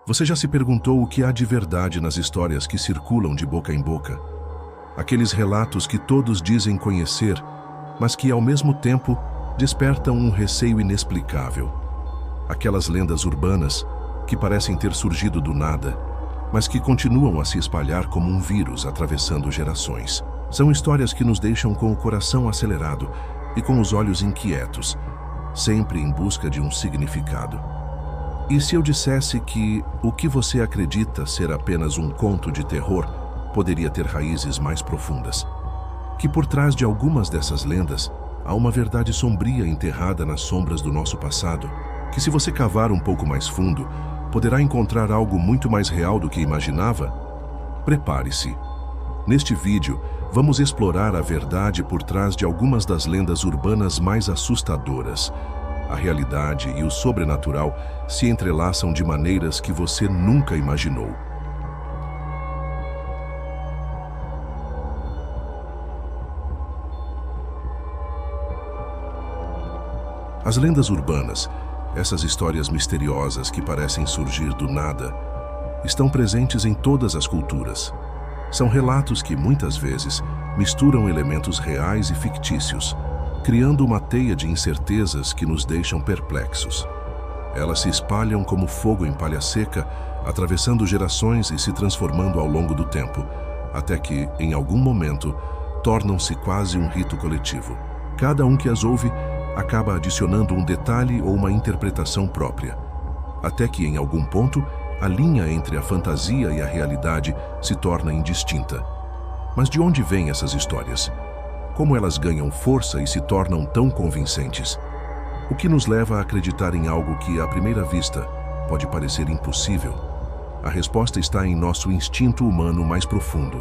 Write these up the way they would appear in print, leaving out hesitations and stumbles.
Você já se perguntou o que há de verdade nas histórias que circulam de boca em boca? Aqueles relatos que todos dizem conhecer, mas que, ao mesmo tempo, despertam um receio inexplicável. Aquelas lendas urbanas que parecem ter surgido do nada, mas que continuam a se espalhar como um vírus atravessando gerações. São histórias que nos deixam com o coração acelerado e com os olhos inquietos, sempre em busca de um significado. E se eu dissesse que o que você acredita ser apenas um conto de terror poderia ter raízes mais profundas? Que por trás de algumas dessas lendas há uma verdade sombria enterrada nas sombras do nosso passado, que se você cavar um pouco mais fundo, poderá encontrar algo muito mais real do que imaginava? Prepare-se. Neste vídeo, vamos explorar a verdade por trás de algumas das lendas urbanas mais assustadoras. A realidade e o sobrenatural se entrelaçam de maneiras que você nunca imaginou. As lendas urbanas, essas histórias misteriosas que parecem surgir do nada, estão presentes em todas as culturas. São relatos que, muitas vezes, misturam elementos reais e fictícios, criando uma teia de incertezas que nos deixam perplexos. Elas se espalham como fogo em palha seca, atravessando gerações e se transformando ao longo do tempo, até que, em algum momento, tornam-se quase um rito coletivo. Cada um que as ouve acaba adicionando um detalhe ou uma interpretação própria, até que, em algum ponto, a linha entre a fantasia e a realidade se torna indistinta. Mas de onde vêm essas histórias? Como elas ganham força e se tornam tão convincentes? O que nos leva a acreditar em algo que, à primeira vista, pode parecer impossível? A resposta está em nosso instinto humano mais profundo: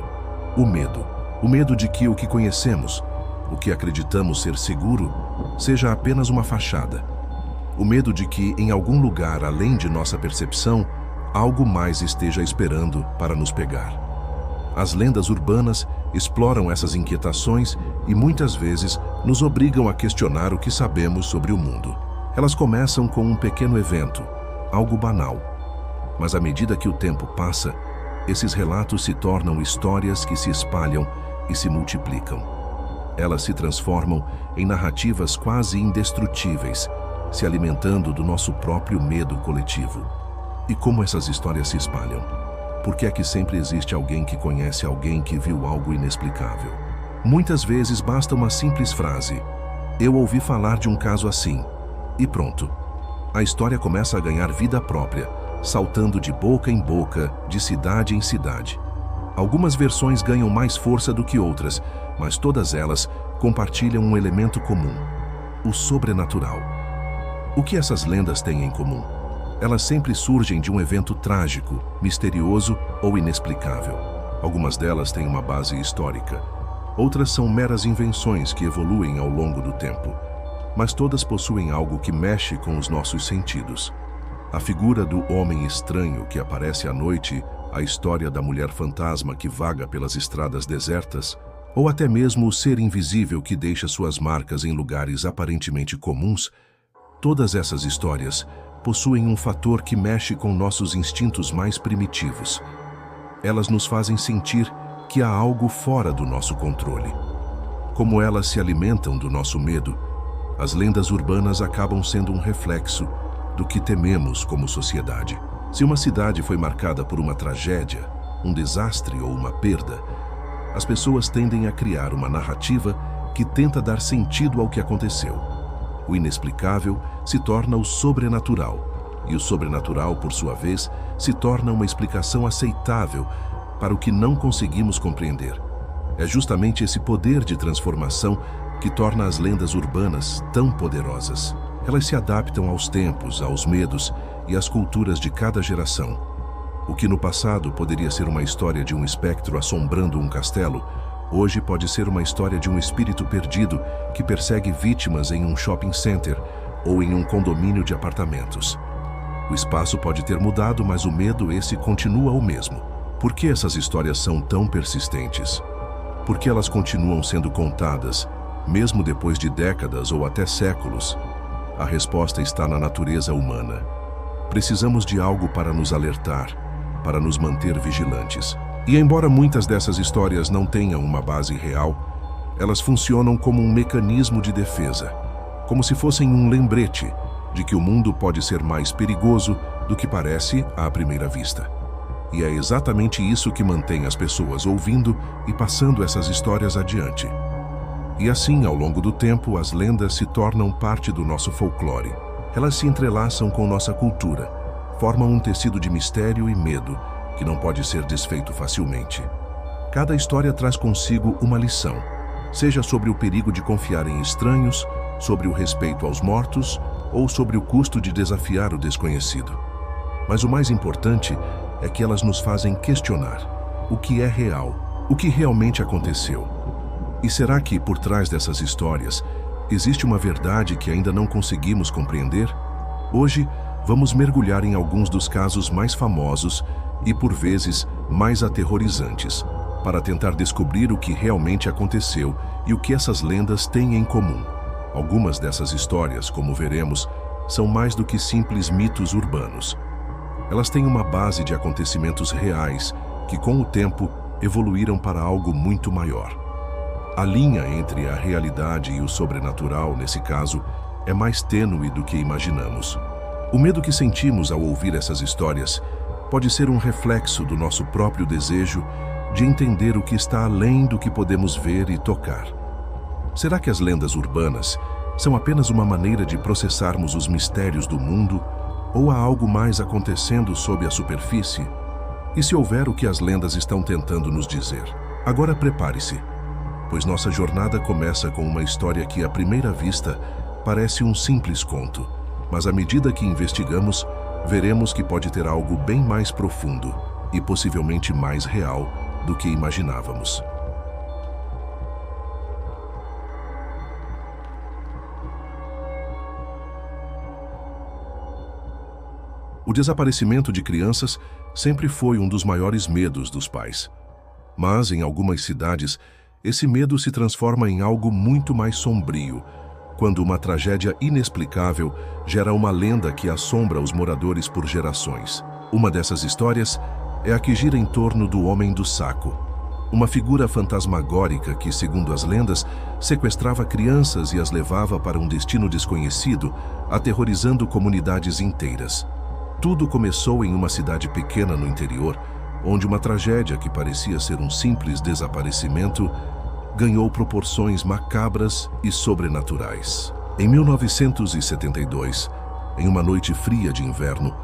o medo. O medo de que o que conhecemos, o que acreditamos ser seguro, seja apenas uma fachada. O medo de que, em algum lugar além de nossa percepção, algo mais esteja esperando para nos pegar. As lendas urbanas exploram essas inquietações e muitas vezes nos obrigam a questionar o que sabemos sobre o mundo. Elas começam com um pequeno evento, algo banal. Mas à medida que o tempo passa, esses relatos se tornam histórias que se espalham e se multiplicam. Elas se transformam em narrativas quase indestrutíveis, se alimentando do nosso próprio medo coletivo. E como essas histórias se espalham? Por que é que sempre existe alguém que conhece alguém que viu algo inexplicável? Muitas vezes basta uma simples frase: "Eu ouvi falar de um caso assim", e pronto. A história começa a ganhar vida própria, saltando de boca em boca, de cidade em cidade. Algumas versões ganham mais força do que outras, mas todas elas compartilham um elemento comum: o sobrenatural. O que essas lendas têm em comum? Elas sempre surgem de um evento trágico, misterioso ou inexplicável. Algumas delas têm uma base histórica. Outras são meras invenções que evoluem ao longo do tempo. Mas todas possuem algo que mexe com os nossos sentidos. A figura do homem estranho que aparece à noite, a história da mulher fantasma que vaga pelas estradas desertas, ou até mesmo o ser invisível que deixa suas marcas em lugares aparentemente comuns, todas essas histórias possuem um fator que mexe com nossos instintos mais primitivos. Elas nos fazem sentir que há algo fora do nosso controle. Como elas se alimentam do nosso medo, as lendas urbanas acabam sendo um reflexo do que tememos como sociedade. Se uma cidade foi marcada por uma tragédia, um desastre ou uma perda, as pessoas tendem a criar uma narrativa que tenta dar sentido ao que aconteceu. O inexplicável se torna o sobrenatural, e o sobrenatural, por sua vez, se torna uma explicação aceitável para o que não conseguimos compreender. É justamente esse poder de transformação que torna as lendas urbanas tão poderosas. Elas se adaptam aos tempos, aos medos e às culturas de cada geração. O que no passado poderia ser uma história de um espectro assombrando um castelo, hoje pode ser uma história de um espírito perdido que persegue vítimas em um shopping center ou em um condomínio de apartamentos. O espaço pode ter mudado, mas o medo esse continua o mesmo. Por que essas histórias são tão persistentes? Por que elas continuam sendo contadas, mesmo depois de décadas ou até séculos? A resposta está na natureza humana. precisamos de algo para nos alertar, para nos manter vigilantes. E embora muitas dessas histórias não tenham uma base real, elas funcionam como um mecanismo de defesa, como se fossem um lembrete de que o mundo pode ser mais perigoso do que parece à primeira vista. E é exatamente isso que mantém as pessoas ouvindo e passando essas histórias adiante. E assim, ao longo do tempo, as lendas se tornam parte do nosso folclore. Elas se entrelaçam com nossa cultura, formam um tecido de mistério e medo que não pode ser desfeito facilmente. Cada história traz consigo uma lição, seja sobre o perigo de confiar em estranhos, sobre o respeito aos mortos ou sobre o custo de desafiar o desconhecido. Mas o mais importante é que elas nos fazem questionar o que é real, o que realmente aconteceu. E será que, por trás dessas histórias, existe uma verdade que ainda não conseguimos compreender? Hoje, vamos mergulhar em alguns dos casos mais famosos e, por vezes, mais aterrorizantes, para tentar descobrir o que realmente aconteceu e o que essas lendas têm em comum. Algumas dessas histórias, como veremos, são mais do que simples mitos urbanos. Elas têm uma base de acontecimentos reais que, com o tempo, evoluíram para algo muito maior. A linha entre a realidade e o sobrenatural, nesse caso, é mais tênue do que imaginamos. O medo que sentimos ao ouvir essas histórias pode ser um reflexo do nosso próprio desejo de entender o que está além do que podemos ver e tocar. Será que as lendas urbanas são apenas uma maneira de processarmos os mistérios do mundo, ou há algo mais acontecendo sob a superfície? E se houver o que as lendas estão tentando nos dizer? Agora prepare-se, pois nossa jornada começa com uma história que, à primeira vista, parece um simples conto, mas à medida que investigamos, veremos que pode ter algo bem mais profundo e possivelmente mais real do que imaginávamos. O desaparecimento de crianças sempre foi um dos maiores medos dos pais. Mas, em algumas cidades, esse medo se transforma em algo muito mais sombrio, quando uma tragédia inexplicável gera uma lenda que assombra os moradores por gerações. Uma dessas histórias é a que gira em torno do Homem do Saco, uma figura fantasmagórica que, segundo as lendas, sequestrava crianças e as levava para um destino desconhecido, aterrorizando comunidades inteiras. Tudo começou em uma cidade pequena no interior, onde uma tragédia que parecia ser um simples desaparecimento ganhou proporções macabras e sobrenaturais. Em 1972, em uma noite fria de inverno,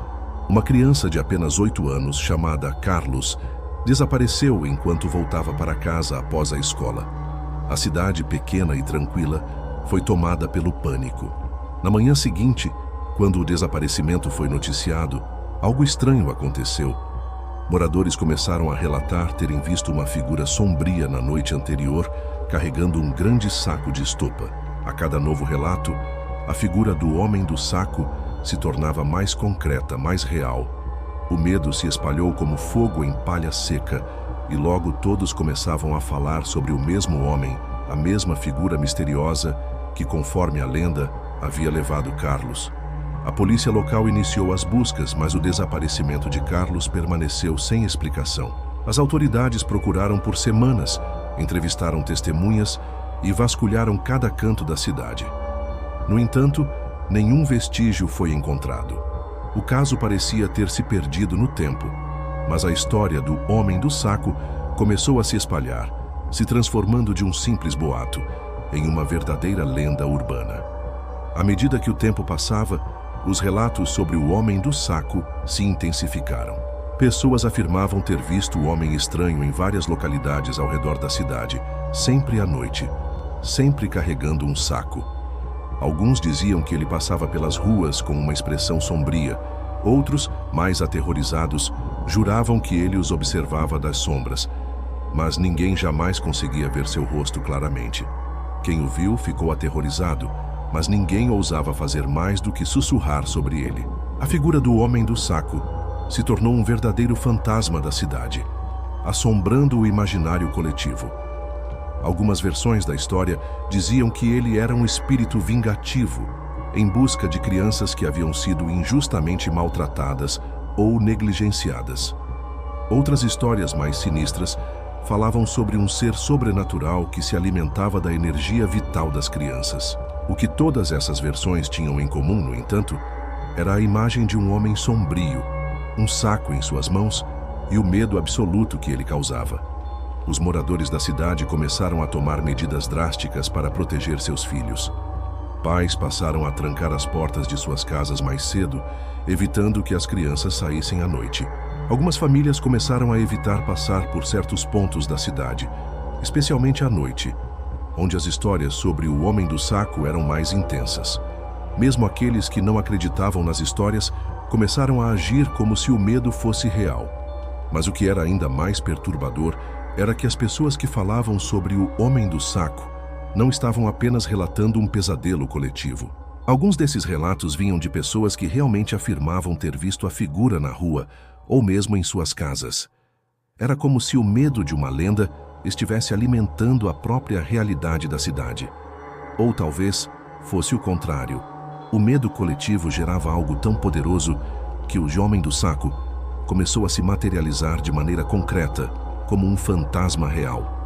uma criança de apenas 8 anos, chamada Carlos, desapareceu enquanto voltava para casa após a escola. A cidade, pequena e tranquila, foi tomada pelo pânico. Na manhã seguinte, quando o desaparecimento foi noticiado, algo estranho aconteceu. Moradores começaram a relatar terem visto uma figura sombria na noite anterior, carregando um grande saco de estopa. A cada novo relato, a figura do Homem do Saco se tornava mais concreta, mais real. O medo se espalhou como fogo em palha seca, e logo todos começavam a falar sobre o mesmo homem, a mesma figura misteriosa que, conforme a lenda, havia levado Carlos. A polícia local iniciou as buscas, mas o desaparecimento de Carlos permaneceu sem explicação. As autoridades procuraram por semanas, entrevistaram testemunhas e vasculharam cada canto da cidade. No entanto, nenhum vestígio foi encontrado. O caso parecia ter se perdido no tempo, mas a história do Homem do Saco começou a se espalhar, se transformando de um simples boato em uma verdadeira lenda urbana. À medida que o tempo passava, os relatos sobre o Homem do Saco se intensificaram. Pessoas afirmavam ter visto o homem estranho em várias localidades ao redor da cidade, sempre à noite, sempre carregando um saco. Alguns diziam que ele passava pelas ruas com uma expressão sombria. Outros, mais aterrorizados, juravam que ele os observava das sombras, mas ninguém jamais conseguia ver seu rosto claramente. Quem o viu ficou aterrorizado, mas ninguém ousava fazer mais do que sussurrar sobre ele. A figura do Homem do Saco se tornou um verdadeiro fantasma da cidade, assombrando o imaginário coletivo. Algumas versões da história diziam que ele era um espírito vingativo, em busca de crianças que haviam sido injustamente maltratadas ou negligenciadas. Outras histórias mais sinistras falavam sobre um ser sobrenatural que se alimentava da energia vital das crianças. O que todas essas versões tinham em comum, no entanto, era a imagem de um homem sombrio, um saco em suas mãos e o medo absoluto que ele causava. Os moradores da cidade começaram a tomar medidas drásticas para proteger seus filhos. Pais passaram a trancar as portas de suas casas mais cedo, evitando que as crianças saíssem à noite. Algumas famílias começaram a evitar passar por certos pontos da cidade, especialmente à noite, onde as histórias sobre o homem do saco eram mais intensas. Mesmo aqueles que não acreditavam nas histórias começaram a agir como se o medo fosse real. Mas o que era ainda mais perturbador era que as pessoas que falavam sobre o homem do saco não estavam apenas relatando um pesadelo coletivo. Alguns desses relatos vinham de pessoas que realmente afirmavam ter visto a figura na rua ou mesmo em suas casas. Era como se o medo de uma lenda estivesse alimentando a própria realidade da cidade. Ou talvez fosse o contrário. O medo coletivo gerava algo tão poderoso que o homem do saco começou a se materializar de maneira concreta, como um fantasma real.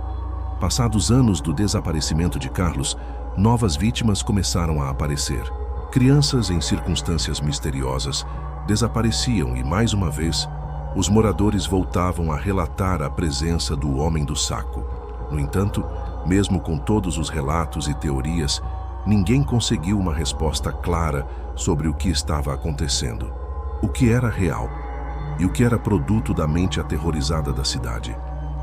Passados anos do desaparecimento de Carlos, novas vítimas começaram a aparecer. Crianças em circunstâncias misteriosas desapareciam e, mais uma vez, os moradores voltavam a relatar a presença do homem do saco. No entanto, mesmo com todos os relatos e teorias, ninguém conseguiu uma resposta clara sobre o que estava acontecendo, o que era real e o que era produto da mente aterrorizada da cidade.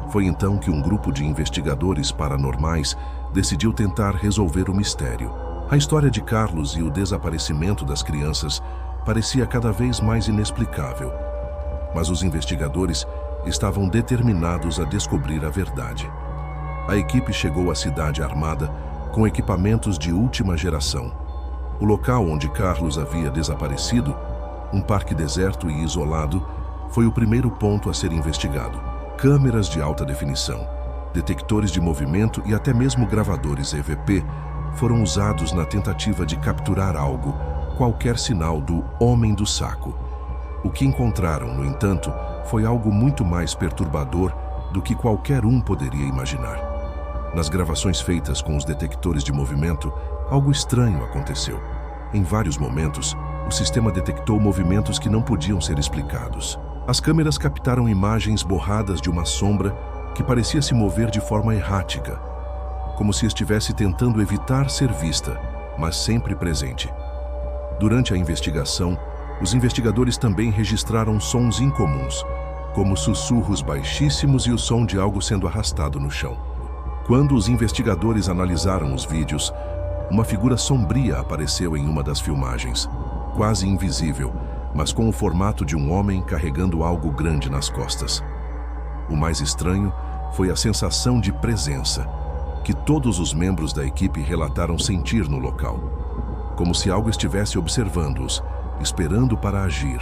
Foi então que um grupo de investigadores paranormais decidiu tentar resolver o mistério. A história de Carlos e o desaparecimento das crianças parecia cada vez mais inexplicável, mas os investigadores estavam determinados a descobrir a verdade. A equipe chegou à cidade armada com equipamentos de última geração. O local onde Carlos havia desaparecido, um parque deserto e isolado, foi o primeiro ponto a ser investigado. Câmeras de alta definição, detectores de movimento e até mesmo gravadores EVP foram usados na tentativa de capturar algo, qualquer sinal do homem do saco. O que encontraram, no entanto, foi algo muito mais perturbador do que qualquer um poderia imaginar. Nas gravações feitas com os detectores de movimento, algo estranho aconteceu. Em vários momentos, o sistema detectou movimentos que não podiam ser explicados. As câmeras captaram imagens borradas de uma sombra que parecia se mover de forma errática, como se estivesse tentando evitar ser vista, mas sempre presente. Durante a investigação, os investigadores também registraram sons incomuns, como sussurros baixíssimos e o som de algo sendo arrastado no chão. Quando os investigadores analisaram os vídeos, uma figura sombria apareceu em uma das filmagens, quase invisível, mas com o formato de um homem carregando algo grande nas costas. O mais estranho foi a sensação de presença, que todos os membros da equipe relataram sentir no local, como se algo estivesse observando-os, esperando para agir.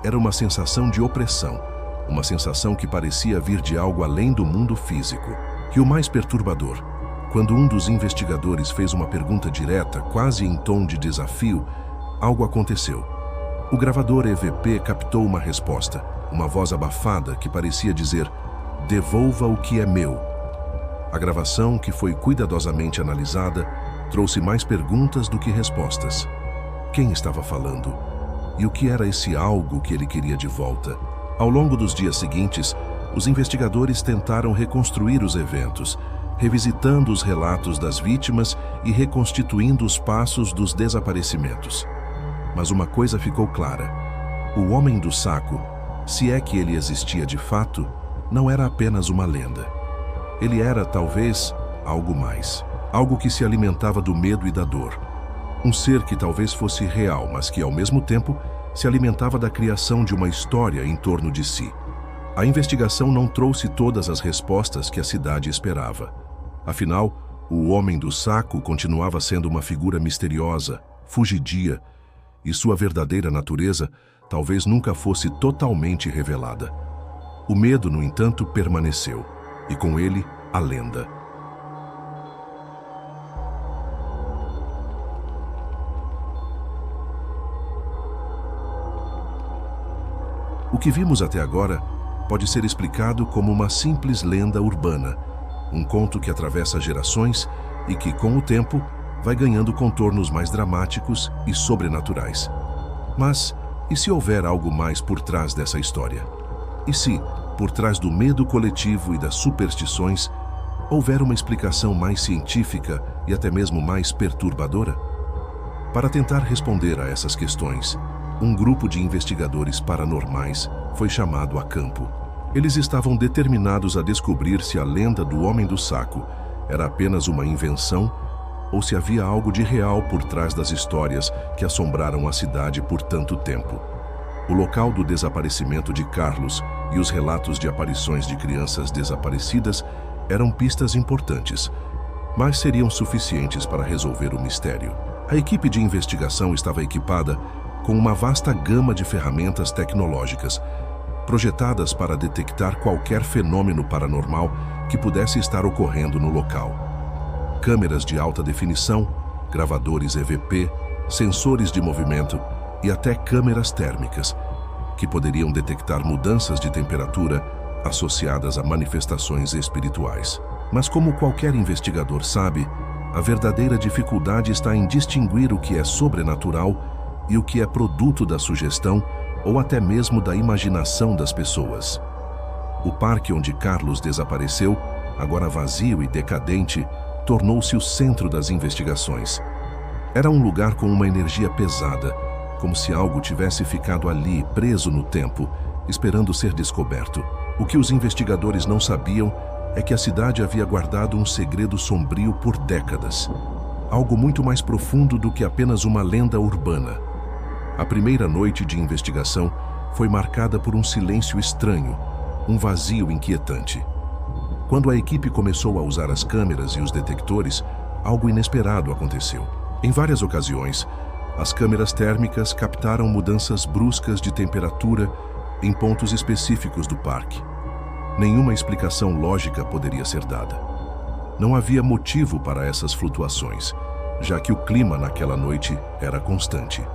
Era uma sensação de opressão, uma sensação que parecia vir de algo além do mundo físico. E o mais perturbador, quando um dos investigadores fez uma pergunta direta, quase em tom de desafio, algo aconteceu. O gravador EVP captou uma resposta, uma voz abafada que parecia dizer: "Devolva o que é meu." A gravação, que foi cuidadosamente analisada, trouxe mais perguntas do que respostas. Quem estava falando? E o que era esse algo que ele queria de volta? Ao longo dos dias seguintes, os investigadores tentaram reconstruir os eventos, revisitando os relatos das vítimas e reconstituindo os passos dos desaparecimentos. Mas uma coisa ficou clara: o homem do saco, se é que ele existia de fato, não era apenas uma lenda. Ele era, talvez, algo mais. Algo que se alimentava do medo e da dor. Um ser que talvez fosse real, mas que, ao mesmo tempo, se alimentava da criação de uma história em torno de si. A investigação não trouxe todas as respostas que a cidade esperava. Afinal, o homem do saco continuava sendo uma figura misteriosa, fugidia, e sua verdadeira natureza talvez nunca fosse totalmente revelada. O medo, no entanto, permaneceu, e com ele, a lenda. que vimos até agora pode ser explicado como uma simples lenda urbana, um conto que atravessa gerações e que, com o tempo, vai ganhando contornos mais dramáticos e sobrenaturais. Mas, e se houver algo mais por trás dessa história? E se, por trás do medo coletivo e das superstições, houver uma explicação mais científica e até mesmo mais perturbadora? Para tentar responder a essas questões, um grupo de investigadores paranormais foi chamado a campo. Eles estavam determinados a descobrir se a lenda do Homem do Saco era apenas uma invenção ou se havia algo de real por trás das histórias que assombraram a cidade por tanto tempo. O local do desaparecimento de Carlos e os relatos de aparições de crianças desaparecidas eram pistas importantes, mas seriam suficientes para resolver o mistério. A equipe de investigação estava equipada com uma vasta gama de ferramentas tecnológicas, projetadas para detectar qualquer fenômeno paranormal que pudesse estar ocorrendo no local. Câmeras de alta definição, gravadores EVP, sensores de movimento e até câmeras térmicas, que poderiam detectar mudanças de temperatura associadas a manifestações espirituais. Mas como qualquer investigador sabe, a verdadeira dificuldade está em distinguir o que é sobrenatural e o que é produto da sugestão ou até mesmo da imaginação das pessoas. O parque onde Carlos desapareceu, agora vazio e decadente, tornou-se o centro das investigações. Era um lugar com uma energia pesada, como se algo tivesse ficado ali, preso no tempo, esperando ser descoberto. O que os investigadores não sabiam é que a cidade havia guardado um segredo sombrio por décadas. Algo muito mais profundo do que apenas uma lenda urbana. A primeira noite de investigação foi marcada por um silêncio estranho, um vazio inquietante. Quando a equipe começou a usar as câmeras e os detectores, algo inesperado aconteceu. Em várias ocasiões, as câmeras térmicas captaram mudanças bruscas de temperatura em pontos específicos do parque. Nenhuma explicação lógica poderia ser dada. Não havia motivo para essas flutuações, já que o clima naquela noite era constante.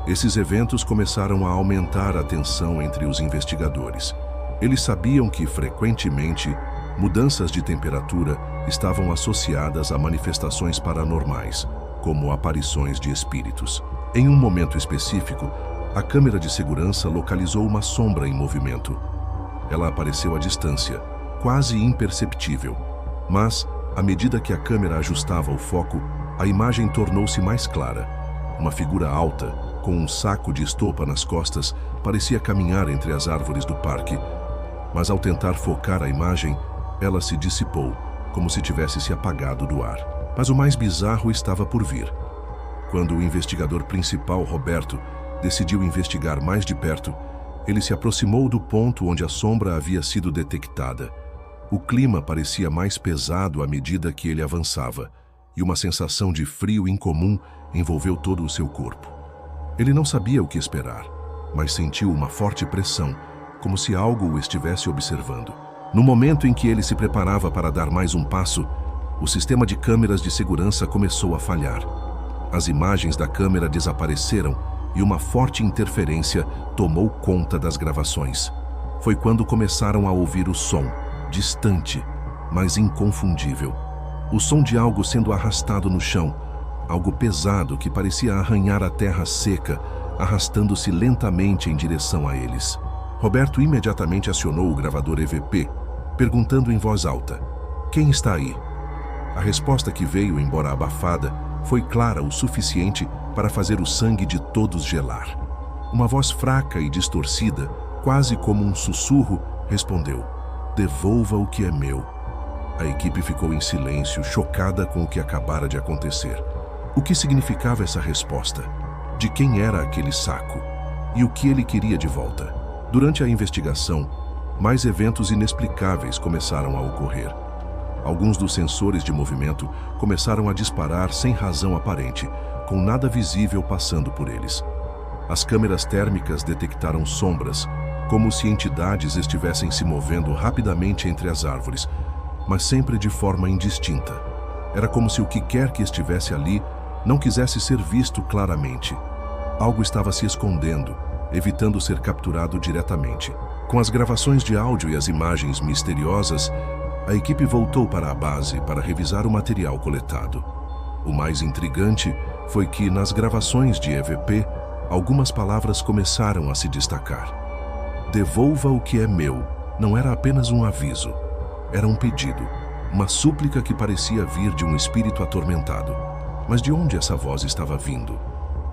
Esses eventos começaram a aumentar a tensão entre os investigadores. Eles sabiam que, frequentemente, mudanças de temperatura estavam associadas a manifestações paranormais, como aparições de espíritos. Em um momento específico, a câmera de segurança localizou uma sombra em movimento. Ela apareceu à distância, quase imperceptível. Mas, à medida que a câmera ajustava o foco, a imagem tornou-se mais clara. Uma figura alta, com um saco de estopa nas costas, parecia caminhar entre as árvores do parque. Mas ao tentar focar a imagem, ela se dissipou, como se tivesse se apagado do ar. Mas o mais bizarro estava por vir. Quando o investigador principal, Roberto, decidiu investigar mais de perto, ele se aproximou do ponto onde a sombra havia sido detectada. O clima parecia mais pesado à medida que ele avançava, e uma sensação de frio incomum envolveu todo o seu corpo. Ele não sabia o que esperar, mas sentiu uma forte pressão, como se algo o estivesse observando. No momento em que ele se preparava para dar mais um passo, o sistema de câmeras de segurança começou a falhar. As imagens da câmera desapareceram e uma forte interferência tomou conta das gravações. Foi quando começaram a ouvir o som, distante, mas inconfundível. O som de algo sendo arrastado no chão, algo pesado que parecia arranhar a terra seca, arrastando-se lentamente em direção a eles. Roberto imediatamente acionou o gravador EVP, perguntando em voz alta: "Quem está aí?" A resposta que veio, embora abafada, foi clara o suficiente para fazer o sangue de todos gelar. Uma voz fraca e distorcida, quase como um sussurro, respondeu: "Devolva o que é meu." A equipe ficou em silêncio, chocada com o que acabara de acontecer. O que significava essa resposta? De quem era aquele saco? E o que ele queria de volta? Durante a investigação, mais eventos inexplicáveis começaram a ocorrer. Alguns dos sensores de movimento começaram a disparar sem razão aparente, com nada visível passando por eles. As câmeras térmicas detectaram sombras, como se entidades estivessem se movendo rapidamente entre as árvores, mas sempre de forma indistinta. Era como se o que quer que estivesse ali não quisesse ser visto claramente. Algo estava se escondendo, evitando ser capturado diretamente. Com as gravações de áudio e as imagens misteriosas, a equipe voltou para a base para revisar o material coletado. O mais intrigante foi que, nas gravações de EVP, algumas palavras começaram a se destacar. Devolva o que é meu não era apenas um aviso, era um pedido, uma súplica que parecia vir de um espírito atormentado. Mas de onde essa voz estava vindo?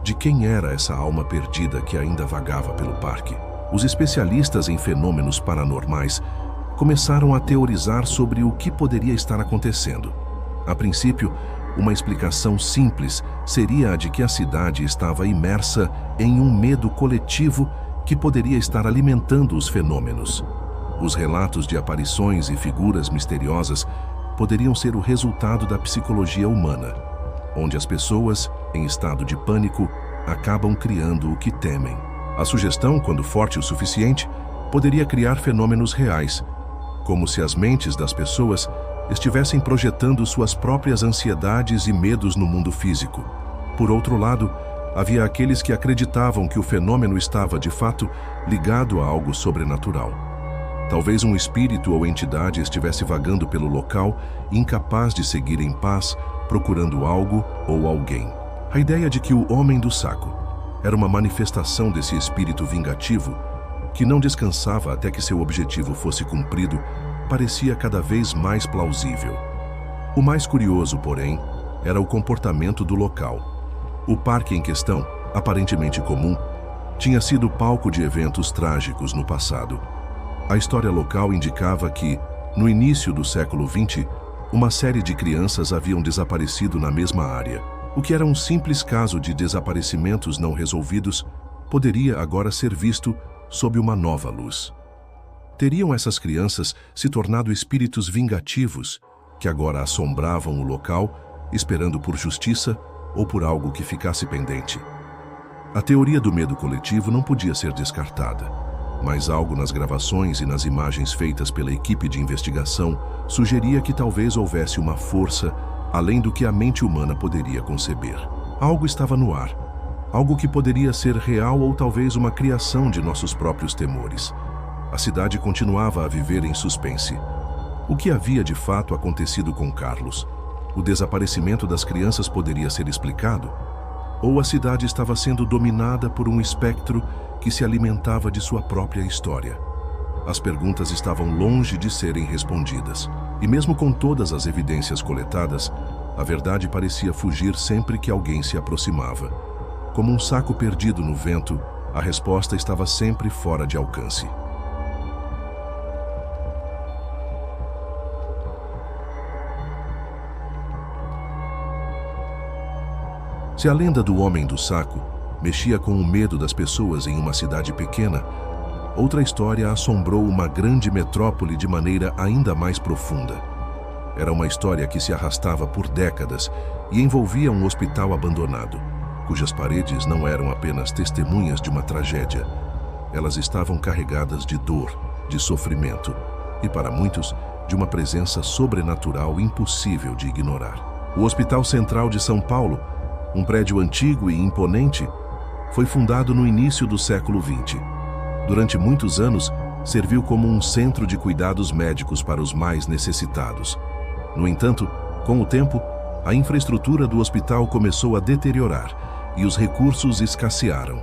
De quem era essa alma perdida que ainda vagava pelo parque? Os especialistas em fenômenos paranormais começaram a teorizar sobre o que poderia estar acontecendo. A princípio, uma explicação simples seria a de que a cidade estava imersa em um medo coletivo que poderia estar alimentando os fenômenos. Os relatos de aparições e figuras misteriosas poderiam ser o resultado da psicologia humana, onde as pessoas, em estado de pânico, acabam criando o que temem. A sugestão, quando forte o suficiente, poderia criar fenômenos reais, como se as mentes das pessoas estivessem projetando suas próprias ansiedades e medos no mundo físico. Por outro lado, havia aqueles que acreditavam que o fenômeno estava, de fato, ligado a algo sobrenatural. Talvez um espírito ou entidade estivesse vagando pelo local, incapaz de seguir em paz, procurando algo ou alguém. A ideia de que o Homem do Saco era uma manifestação desse espírito vingativo, que não descansava até que seu objetivo fosse cumprido, parecia cada vez mais plausível. O mais curioso, porém, era o comportamento do local. O parque em questão, aparentemente comum, tinha sido palco de eventos trágicos no passado. A história local indicava que, no início do século XX, uma série de crianças haviam desaparecido na mesma área. O que era um simples caso de desaparecimentos não resolvidos poderia agora ser visto sob uma nova luz. Teriam essas crianças se tornado espíritos vingativos que agora assombravam o local, esperando por justiça ou por algo que ficasse pendente? A teoria do medo coletivo não podia ser descartada, mas algo nas gravações e nas imagens feitas pela equipe de investigação sugeria que talvez houvesse uma força além do que a mente humana poderia conceber. Algo estava no ar, algo que poderia ser real ou talvez uma criação de nossos próprios temores. A cidade continuava a viver em suspense. O que havia de fato acontecido com Carlos? O desaparecimento das crianças poderia ser explicado? Ou a cidade estava sendo dominada por um espectro que se alimentava de sua própria história? As perguntas estavam longe de serem respondidas. E mesmo com todas as evidências coletadas, a verdade parecia fugir sempre que alguém se aproximava. Como um saco perdido no vento, a resposta estava sempre fora de alcance. Se a lenda do Homem do Saco mexia com o medo das pessoas em uma cidade pequena, outra história assombrou uma grande metrópole de maneira ainda mais profunda. Era uma história que se arrastava por décadas e envolvia um hospital abandonado, cujas paredes não eram apenas testemunhas de uma tragédia. Elas estavam carregadas de dor, de sofrimento e, para muitos, de uma presença sobrenatural impossível de ignorar. O Hospital Central de São Paulo, um prédio antigo e imponente, foi fundado no início do século XX. Durante muitos anos, serviu como um centro de cuidados médicos para os mais necessitados. No entanto, com o tempo, a infraestrutura do hospital começou a deteriorar e os recursos escassearam.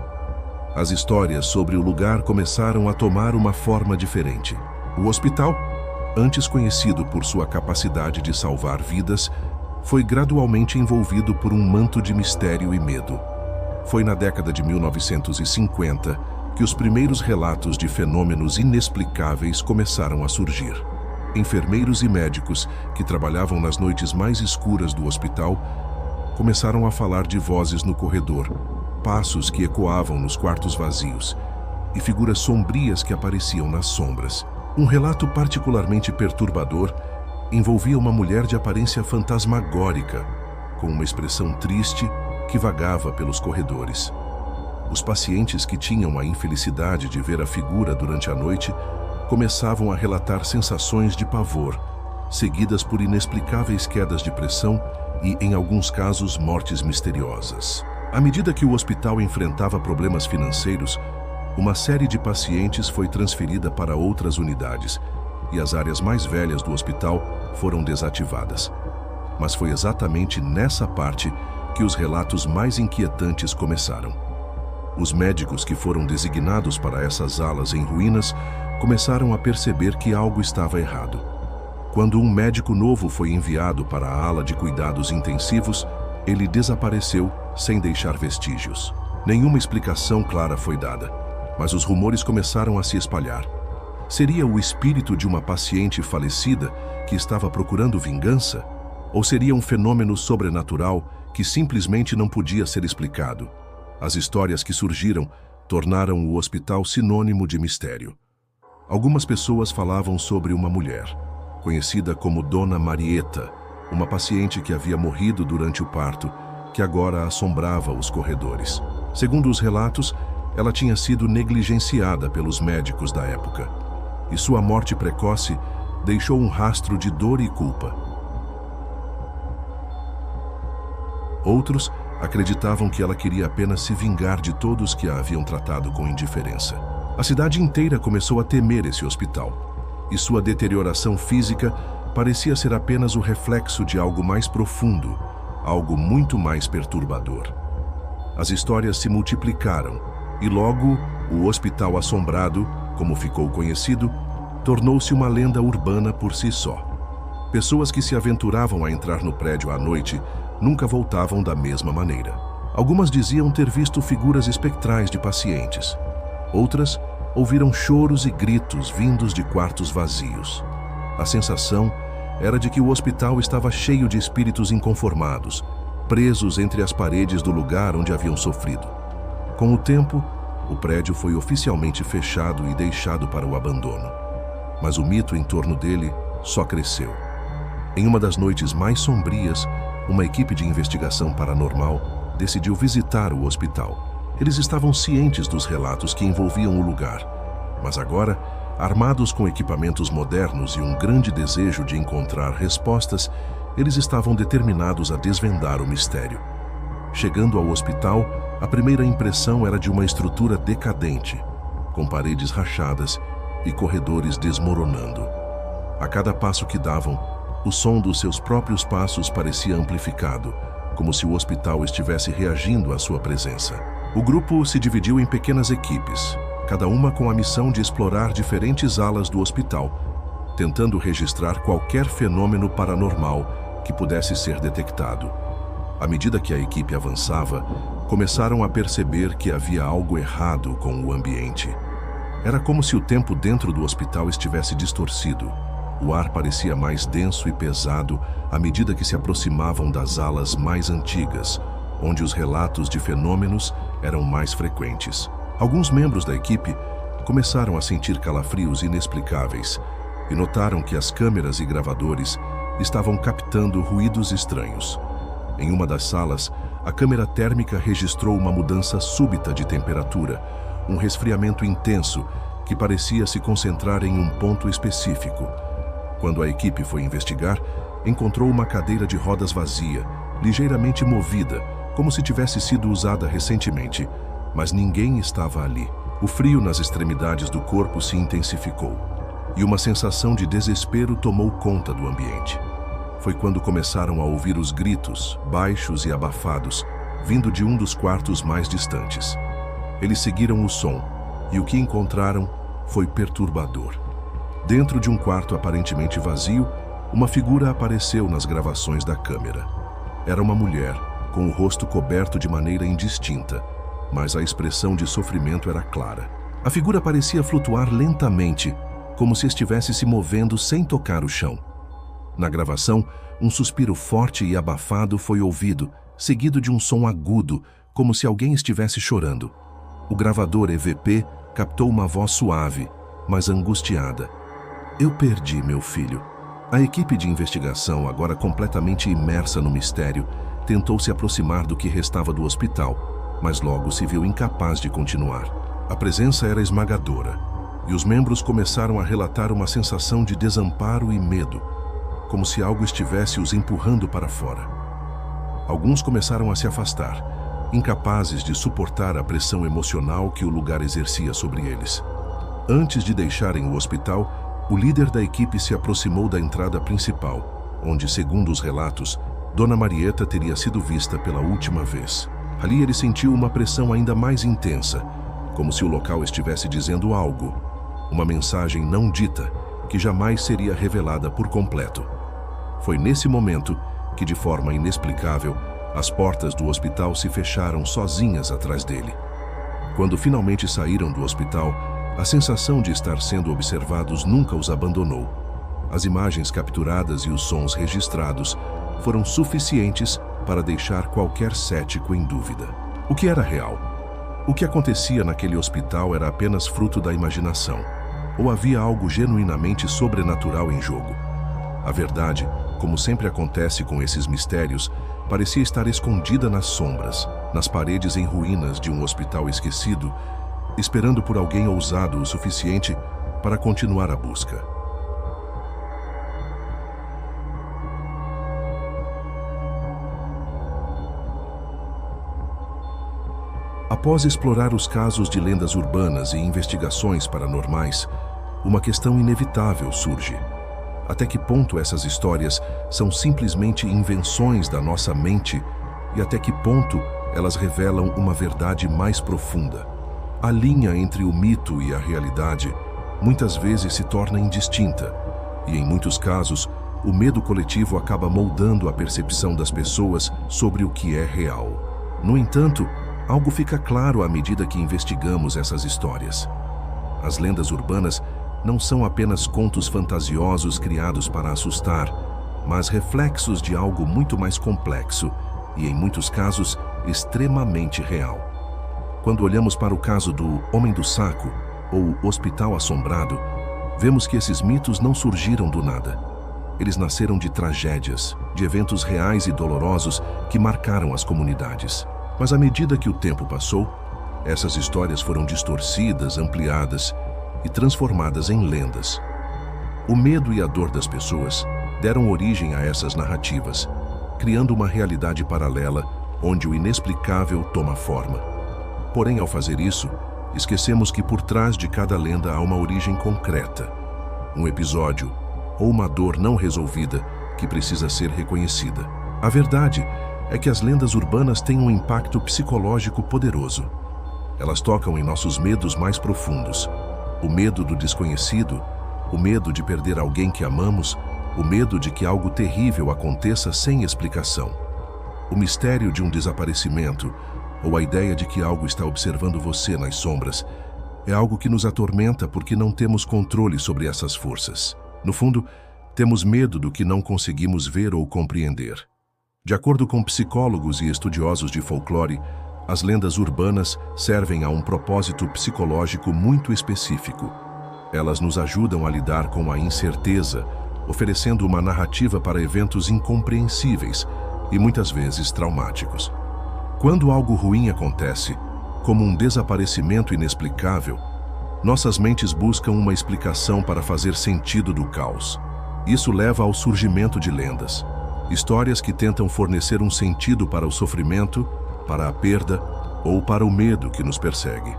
As histórias sobre o lugar começaram a tomar uma forma diferente. O hospital, antes conhecido por sua capacidade de salvar vidas, foi gradualmente envolvido por um manto de mistério e medo. Foi na década de 1950 que os primeiros relatos de fenômenos inexplicáveis começaram a surgir. Enfermeiros e médicos que trabalhavam nas noites mais escuras do hospital começaram a falar de vozes no corredor, passos que ecoavam nos quartos vazios e figuras sombrias que apareciam nas sombras. Um relato particularmente perturbador envolvia uma mulher de aparência fantasmagórica, com uma expressão triste que vagava pelos corredores. Os pacientes que tinham a infelicidade de ver a figura durante a noite começavam a relatar sensações de pavor, seguidas por inexplicáveis quedas de pressão e, em alguns casos, mortes misteriosas. À medida que o hospital enfrentava problemas financeiros, uma série de pacientes foi transferida para outras unidades e as áreas mais velhas do hospital foram desativadas. Mas foi exatamente nessa parte que os relatos mais inquietantes começaram. Os médicos que foram designados para essas alas em ruínas começaram a perceber que algo estava errado. Quando um médico novo foi enviado para a ala de cuidados intensivos, ele desapareceu sem deixar vestígios. Nenhuma explicação clara foi dada, mas os rumores começaram a se espalhar. Seria o espírito de uma paciente falecida que estava procurando vingança? Ou seria um fenômeno sobrenatural que simplesmente não podia ser explicado? As histórias que surgiram tornaram o hospital sinônimo de mistério. Algumas pessoas falavam sobre uma mulher, conhecida como Dona Marieta, uma paciente que havia morrido durante o parto, que agora assombrava os corredores. Segundo os relatos, ela tinha sido negligenciada pelos médicos da época, e sua morte precoce deixou um rastro de dor e culpa. Outros acreditavam que ela queria apenas se vingar de todos que a haviam tratado com indiferença. A cidade inteira começou a temer esse hospital, e sua deterioração física parecia ser apenas o reflexo de algo mais profundo, algo muito mais perturbador. As histórias se multiplicaram, e logo o Hospital Assombrado, como ficou conhecido, tornou-se uma lenda urbana por si só. Pessoas que se aventuravam a entrar no prédio à noite nunca voltavam da mesma maneira. Algumas diziam ter visto figuras espectrais de pacientes. Outras ouviram choros e gritos vindos de quartos vazios. A sensação era de que o hospital estava cheio de espíritos inconformados, presos entre as paredes do lugar onde haviam sofrido. Com o tempo, o prédio foi oficialmente fechado e deixado para o abandono. Mas o mito em torno dele só cresceu. Em uma das noites mais sombrias, uma equipe de investigação paranormal decidiu visitar o hospital. Eles estavam cientes dos relatos que envolviam o lugar, mas agora, armados com equipamentos modernos e um grande desejo de encontrar respostas, eles estavam determinados a desvendar o mistério. Chegando ao hospital, a primeira impressão era de uma estrutura decadente, com paredes rachadas e corredores desmoronando. A cada passo que davam, o som dos seus próprios passos parecia amplificado, como se o hospital estivesse reagindo à sua presença. O grupo se dividiu em pequenas equipes, cada uma com a missão de explorar diferentes alas do hospital, tentando registrar qualquer fenômeno paranormal que pudesse ser detectado. À medida que a equipe avançava, começaram a perceber que havia algo errado com o ambiente. Era como se o tempo dentro do hospital estivesse distorcido. O ar parecia mais denso e pesado à medida que se aproximavam das alas mais antigas, onde os relatos de fenômenos eram mais frequentes. Alguns membros da equipe começaram a sentir calafrios inexplicáveis e notaram que as câmeras e gravadores estavam captando ruídos estranhos. Em uma das salas, a câmera térmica registrou uma mudança súbita de temperatura, um resfriamento intenso que parecia se concentrar em um ponto específico. Quando a equipe foi investigar, encontrou uma cadeira de rodas vazia, ligeiramente movida, como se tivesse sido usada recentemente, mas ninguém estava ali. O frio nas extremidades do corpo se intensificou, e uma sensação de desespero tomou conta do ambiente. Foi quando começaram a ouvir os gritos, baixos e abafados, vindo de um dos quartos mais distantes. Eles seguiram o som, e o que encontraram foi perturbador. Dentro de um quarto aparentemente vazio, uma figura apareceu nas gravações da câmera. Era uma mulher, com o rosto coberto de maneira indistinta, mas a expressão de sofrimento era clara. A figura parecia flutuar lentamente, como se estivesse se movendo sem tocar o chão. Na gravação, um suspiro forte e abafado foi ouvido, seguido de um som agudo, como se alguém estivesse chorando. O gravador EVP captou uma voz suave, mas angustiada. "Eu perdi meu filho." A equipe de investigação, agora completamente imersa no mistério, tentou se aproximar do que restava do hospital, mas logo se viu incapaz de continuar. A presença era esmagadora, e os membros começaram a relatar uma sensação de desamparo e medo, como se algo estivesse os empurrando para fora. Alguns começaram a se afastar, incapazes de suportar a pressão emocional que o lugar exercia sobre eles. Antes de deixarem o hospital, o líder da equipe se aproximou da entrada principal, onde, segundo os relatos, Dona Marieta teria sido vista pela última vez. Ali ele sentiu uma pressão ainda mais intensa, como se o local estivesse dizendo algo, uma mensagem não dita, que jamais seria revelada por completo. Foi nesse momento que, de forma inexplicável, as portas do hospital se fecharam sozinhas atrás dele. Quando finalmente saíram do hospital, a sensação de estar sendo observados nunca os abandonou. As imagens capturadas e os sons registrados foram suficientes para deixar qualquer cético em dúvida. O que era real? O que acontecia naquele hospital era apenas fruto da imaginação, ou havia algo genuinamente sobrenatural em jogo? A verdade, como sempre acontece com esses mistérios, parecia estar escondida nas sombras, nas paredes em ruínas de um hospital esquecido, esperando por alguém ousado o suficiente para continuar a busca. Após explorar os casos de lendas urbanas e investigações paranormais, uma questão inevitável surge. Até que ponto essas histórias são simplesmente invenções da nossa mente e até que ponto elas revelam uma verdade mais profunda? A linha entre o mito e a realidade muitas vezes se torna indistinta e, em muitos casos, o medo coletivo acaba moldando a percepção das pessoas sobre o que é real. No entanto, algo fica claro à medida que investigamos essas histórias. As lendas urbanas não são apenas contos fantasiosos criados para assustar, mas reflexos de algo muito mais complexo e, em muitos casos, extremamente real. Quando olhamos para o caso do Homem do Saco, ou Hospital Assombrado, vemos que esses mitos não surgiram do nada. Eles nasceram de tragédias, de eventos reais e dolorosos que marcaram as comunidades. Mas à medida que o tempo passou, essas histórias foram distorcidas, ampliadas e transformadas em lendas. O medo e a dor das pessoas deram origem a essas narrativas, criando uma realidade paralela onde o inexplicável toma forma. Porém, ao fazer isso, esquecemos que por trás de cada lenda há uma origem concreta, um episódio ou uma dor não resolvida que precisa ser reconhecida. A verdade é que as lendas urbanas têm um impacto psicológico poderoso. Elas tocam em nossos medos mais profundos. O medo do desconhecido, o medo de perder alguém que amamos, o medo de que algo terrível aconteça sem explicação. O mistério de um desaparecimento, ou a ideia de que algo está observando você nas sombras, é algo que nos atormenta porque não temos controle sobre essas forças. No fundo, temos medo do que não conseguimos ver ou compreender. De acordo com psicólogos e estudiosos de folclore, as lendas urbanas servem a um propósito psicológico muito específico. Elas nos ajudam a lidar com a incerteza, oferecendo uma narrativa para eventos incompreensíveis e muitas vezes traumáticos. Quando algo ruim acontece, como um desaparecimento inexplicável, nossas mentes buscam uma explicação para fazer sentido do caos. Isso leva ao surgimento de lendas, histórias que tentam fornecer um sentido para o sofrimento, para a perda ou para o medo que nos persegue.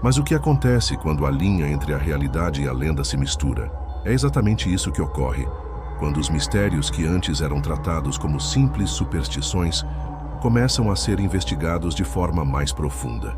Mas o que acontece quando a linha entre a realidade e a lenda se mistura? É exatamente isso que ocorre, quando os mistérios que antes eram tratados como simples superstições começam a ser investigados de forma mais profunda.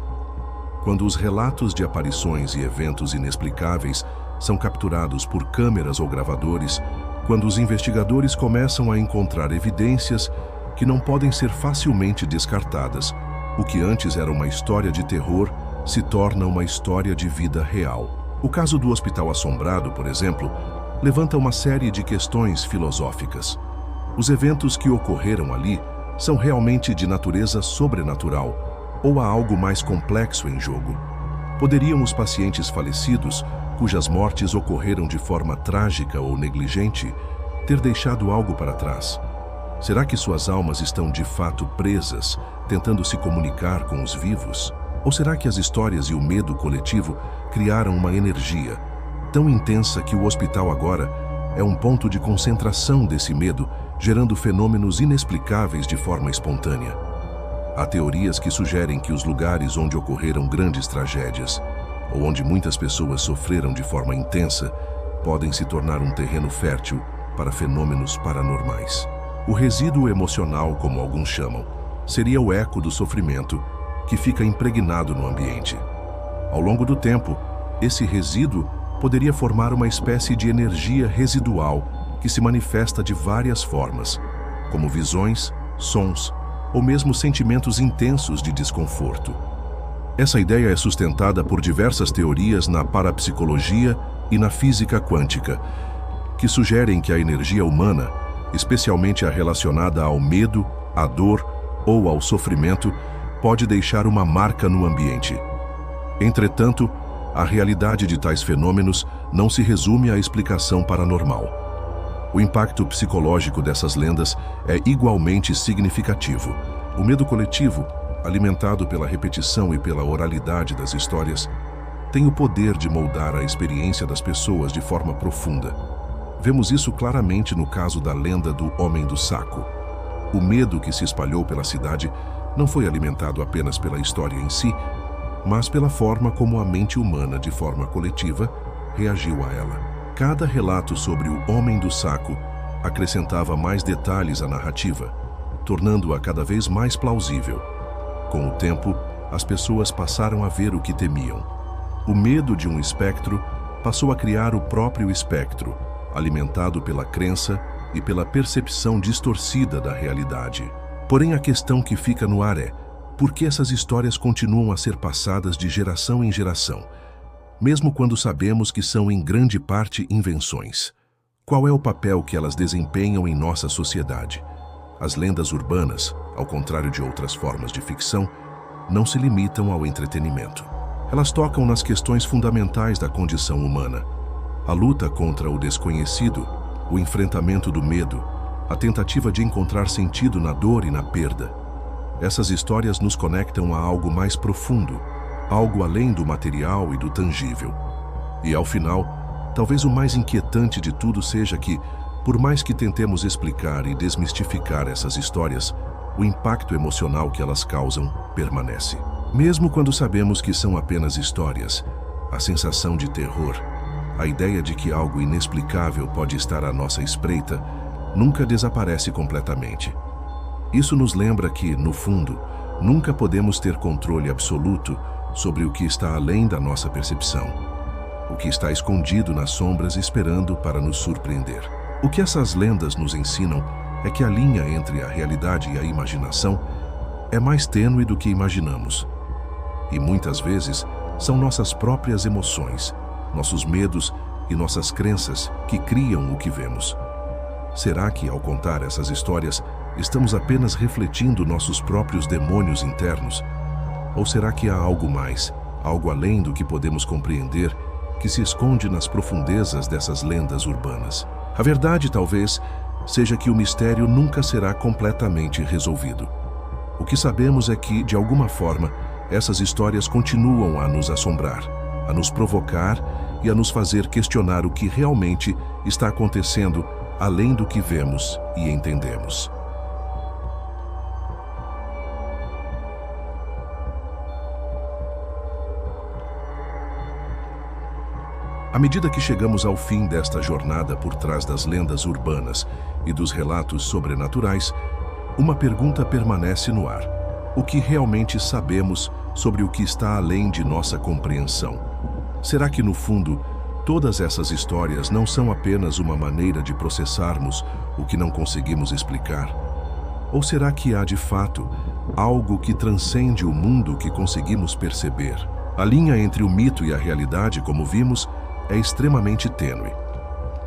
Quando os relatos de aparições e eventos inexplicáveis são capturados por câmeras ou gravadores, quando os investigadores começam a encontrar evidências que não podem ser facilmente descartadas, o que antes era uma história de terror se torna uma história de vida real. O caso do Hospital Assombrado, por exemplo, levanta uma série de questões filosóficas. Os eventos que ocorreram ali são realmente de natureza sobrenatural ou há algo mais complexo em jogo? Poderiam os pacientes falecidos, cujas mortes ocorreram de forma trágica ou negligente, ter deixado algo para trás? Será que suas almas estão de fato presas, tentando se comunicar com os vivos? Ou será que as histórias e o medo coletivo criaram uma energia tão intensa que o hospital agora é um ponto de concentração desse medo, gerando fenômenos inexplicáveis de forma espontânea? Há teorias que sugerem que os lugares onde ocorreram grandes tragédias, ou onde muitas pessoas sofreram de forma intensa, podem se tornar um terreno fértil para fenômenos paranormais. O resíduo emocional, como alguns chamam, seria o eco do sofrimento que fica impregnado no ambiente. Ao longo do tempo, esse resíduo poderia formar uma espécie de energia residual que se manifesta de várias formas, como visões, sons ou mesmo sentimentos intensos de desconforto. Essa ideia é sustentada por diversas teorias na parapsicologia e na física quântica, que sugerem que a energia humana, especialmente a relacionada ao medo, à dor ou ao sofrimento, pode deixar uma marca no ambiente. Entretanto, a realidade de tais fenômenos não se resume à explicação paranormal. O impacto psicológico dessas lendas é igualmente significativo. O medo coletivo, alimentado pela repetição e pela oralidade das histórias, tem o poder de moldar a experiência das pessoas de forma profunda. Vemos isso claramente no caso da lenda do Homem do Saco. O medo que se espalhou pela cidade não foi alimentado apenas pela história em si, mas pela forma como a mente humana, de forma coletiva, reagiu a ela. Cada relato sobre o Homem do Saco acrescentava mais detalhes à narrativa, tornando-a cada vez mais plausível. Com o tempo, as pessoas passaram a ver o que temiam. O medo de um espectro passou a criar o próprio espectro, alimentado pela crença e pela percepção distorcida da realidade. Porém, a questão que fica no ar é: por que essas histórias continuam a ser passadas de geração em geração, mesmo quando sabemos que são em grande parte invenções? Qual é o papel que elas desempenham em nossa sociedade? As lendas urbanas, ao contrário de outras formas de ficção, não se limitam ao entretenimento. Elas tocam nas questões fundamentais da condição humana: a luta contra o desconhecido, o enfrentamento do medo, a tentativa de encontrar sentido na dor e na perda. Essas histórias nos conectam a algo mais profundo, algo além do material e do tangível. E, ao final, talvez o mais inquietante de tudo seja que, por mais que tentemos explicar e desmistificar essas histórias, o impacto emocional que elas causam permanece. Mesmo quando sabemos que são apenas histórias, a sensação de terror, a ideia de que algo inexplicável pode estar à nossa espreita, nunca desaparece completamente. Isso nos lembra que, no fundo, nunca podemos ter controle absoluto sobre o que está além da nossa percepção, o que está escondido nas sombras esperando para nos surpreender. O que essas lendas nos ensinam é que a linha entre a realidade e a imaginação é mais tênue do que imaginamos. E muitas vezes são nossas próprias emoções, nossos medos e nossas crenças que criam o que vemos. Será que, ao contar essas histórias, estamos apenas refletindo nossos próprios demônios internos? Ou será que há algo mais, algo além do que podemos compreender, que se esconde nas profundezas dessas lendas urbanas? A verdade, talvez, seja que o mistério nunca será completamente resolvido. O que sabemos é que, de alguma forma, essas histórias continuam a nos assombrar, a nos provocar e a nos fazer questionar o que realmente está acontecendo além do que vemos e entendemos. À medida que chegamos ao fim desta jornada por trás das lendas urbanas e dos relatos sobrenaturais, uma pergunta permanece no ar: o que realmente sabemos sobre o que está além de nossa compreensão? Será que, no fundo, todas essas histórias não são apenas uma maneira de processarmos o que não conseguimos explicar? Ou será que há, de fato, algo que transcende o mundo que conseguimos perceber? A linha entre o mito e a realidade, como vimos, é extremamente tênue.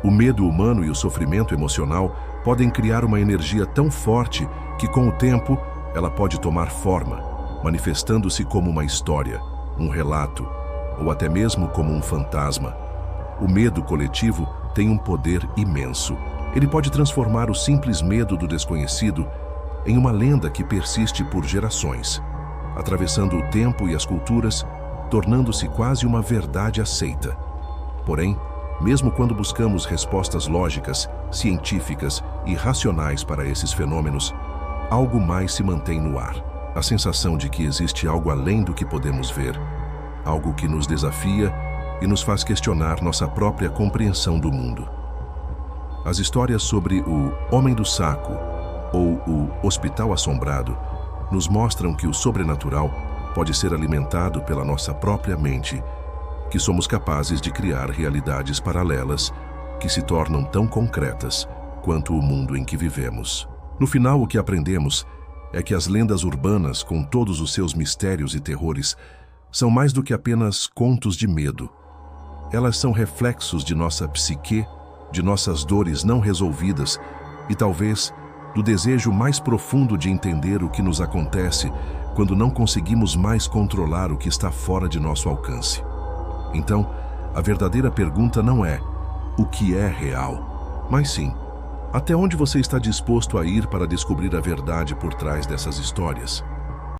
O medo humano e o sofrimento emocional podem criar uma energia tão forte que, com o tempo, ela pode tomar forma, manifestando-se como uma história, um relato, ou até mesmo como um fantasma. O medo coletivo tem um poder imenso. Ele pode transformar o simples medo do desconhecido em uma lenda que persiste por gerações, atravessando o tempo e as culturas, tornando-se quase uma verdade aceita. Porém, mesmo quando buscamos respostas lógicas, científicas e racionais para esses fenômenos, algo mais se mantém no ar. A sensação de que existe algo além do que podemos ver, algo que nos desafia e nos faz questionar nossa própria compreensão do mundo. As histórias sobre o Homem do Saco ou o Hospital Assombrado nos mostram que o sobrenatural pode ser alimentado pela nossa própria mente, que somos capazes de criar realidades paralelas que se tornam tão concretas quanto o mundo em que vivemos. No final, o que aprendemos é que as lendas urbanas, com todos os seus mistérios e terrores, são mais do que apenas contos de medo. Elas são reflexos de nossa psique, de nossas dores não resolvidas e talvez do desejo mais profundo de entender o que nos acontece quando não conseguimos mais controlar o que está fora de nosso alcance. Então, a verdadeira pergunta não é o que é real, mas sim, até onde você está disposto a ir para descobrir a verdade por trás dessas histórias?